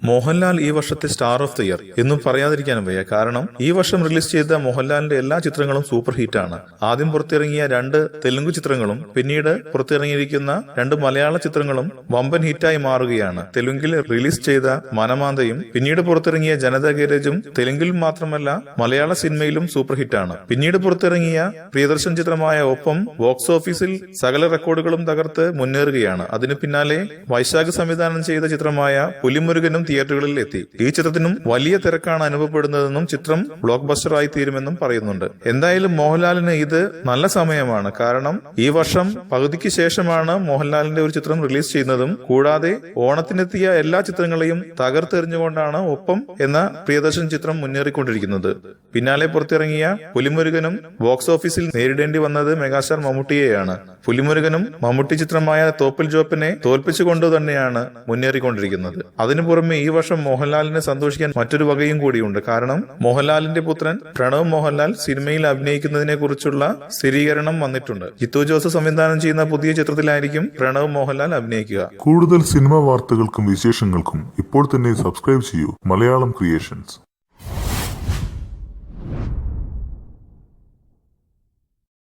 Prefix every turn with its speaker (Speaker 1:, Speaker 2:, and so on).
Speaker 1: മോഹൻലാൽ ഈ വർഷത്തെ star of the year എന്നും പറയാതിരിക്കാനും വയ്യ. കാരണം ഈ വർഷം റിലീസ് ചെയ്ത മോഹൻലാലിന്റെ എല്ലാ ചിത്രങ്ങളും സൂപ്പർ ഹിറ്റാണ്. ആദ്യം പുറത്തിറങ്ങിയ 2 തെലുങ്ക് ചിത്രങ്ങളും പിന്നീട് പുറത്തിറങ്ങിയിരിക്കുന്ന 2 മലയാള ചിത്രങ്ങളും വമ്പൻ ഹിറ്റായി മാറുകയാണ്. തെലുങ്കിൽ റിലീസ് ചെയ്ത മനമാന്തയും പിന്നീട് പുറത്തിറങ്ങിയ ജനതാ ഗാരേജും തെലുങ്കിലും മാത്രമല്ല മലയാള സിനിമയിലും സൂപ്പർ ഹിറ്റാണ്. പിന്നീട് പുറത്തിറങ്ങിയ പ്രിയദർശൻ ചിത്രമായ ഒപ്പം ബോക്സ് ഓഫീസിൽ സകല റെക്കോർഡുകളും തകർത്ത് മുന്നേറുകയാണ്. അതിനു പിന്നാലെ വൈശാഖ് സംവിധാനം ചെയ്ത ചിത്രമായ പുലിമുരുകനും തിയേറ്ററുകളിൽ എത്തി. ഈ ചിത്രത്തിനും വലിയ തിരക്കാണ് അനുഭവപ്പെടുന്നതെന്നും ചിത്രം ബ്ലോക്ക് ബസ്റ്റർ ആയി തീരുമെന്നും പറയുന്നുണ്ട്. എന്തായാലും മോഹൻലാലിന് ഇത് നല്ല സമയമാണ്. കാരണം ഈ വർഷം പകുതിക്ക് ശേഷമാണ് മോഹൻലാലിന്റെ ഒരു ചിത്രം റിലീസ് ചെയ്യുന്നതും കൂടാതെ ഓണത്തിനെത്തിയ എല്ലാ ചിത്രങ്ങളെയും തകർത്തെറിഞ്ഞുകൊണ്ടാണ് ഒപ്പം എന്ന പ്രിയദർശൻ ചിത്രം മുന്നേറിക്കൊണ്ടിരിക്കുന്നത്. പിന്നാലെ പുറത്തിറങ്ങിയ പുലിമുരുകനും ബോക്സ് ഓഫീസിൽ നേരിടേണ്ടി വന്നത് മെഗാസ്റ്റാർ മമ്മൂട്ടിയെയാണ്. പുലിമുരുകനും മമ്മൂട്ടി ചിത്രമായ തോപ്പിൽ ജോപ്പിനെ തോൽപ്പിച്ചുകൊണ്ട് തന്നെയാണ് മുന്നേറിക്കൊണ്ടിരിക്കുന്നത്. അതിനു പുറമെ ഈ വർഷം മോഹൻലാലിനെ സന്തോഷിക്കാൻ മറ്റൊരു വകയും കൂടിയുണ്ട്. കാരണം മോഹൻലാലിന്റെ പുത്രൻ പ്രണവ് മോഹൻലാൽ സിനിമയിൽ അഭിനയിക്കുന്നതിനെ കുറിച്ചുള്ള സ്ഥിരീകരണം വന്നിട്ടുണ്ട്. ജിത്തു ജോസ് സംവിധാനം ചെയ്യുന്ന പുതിയ ചിത്രത്തിലായിരിക്കും പ്രണവ് മോഹൻലാൽ അഭിനയിക്കുക.
Speaker 2: കൂടുതൽ സിനിമാ വാർത്തകൾക്കും വിശേഷങ്ങൾക്കും ഇപ്പോൾ തന്നെ സബ്സ്ക്രൈബ് ചെയ്യൂ മലയാളം ക്രിയേഷൻസ്.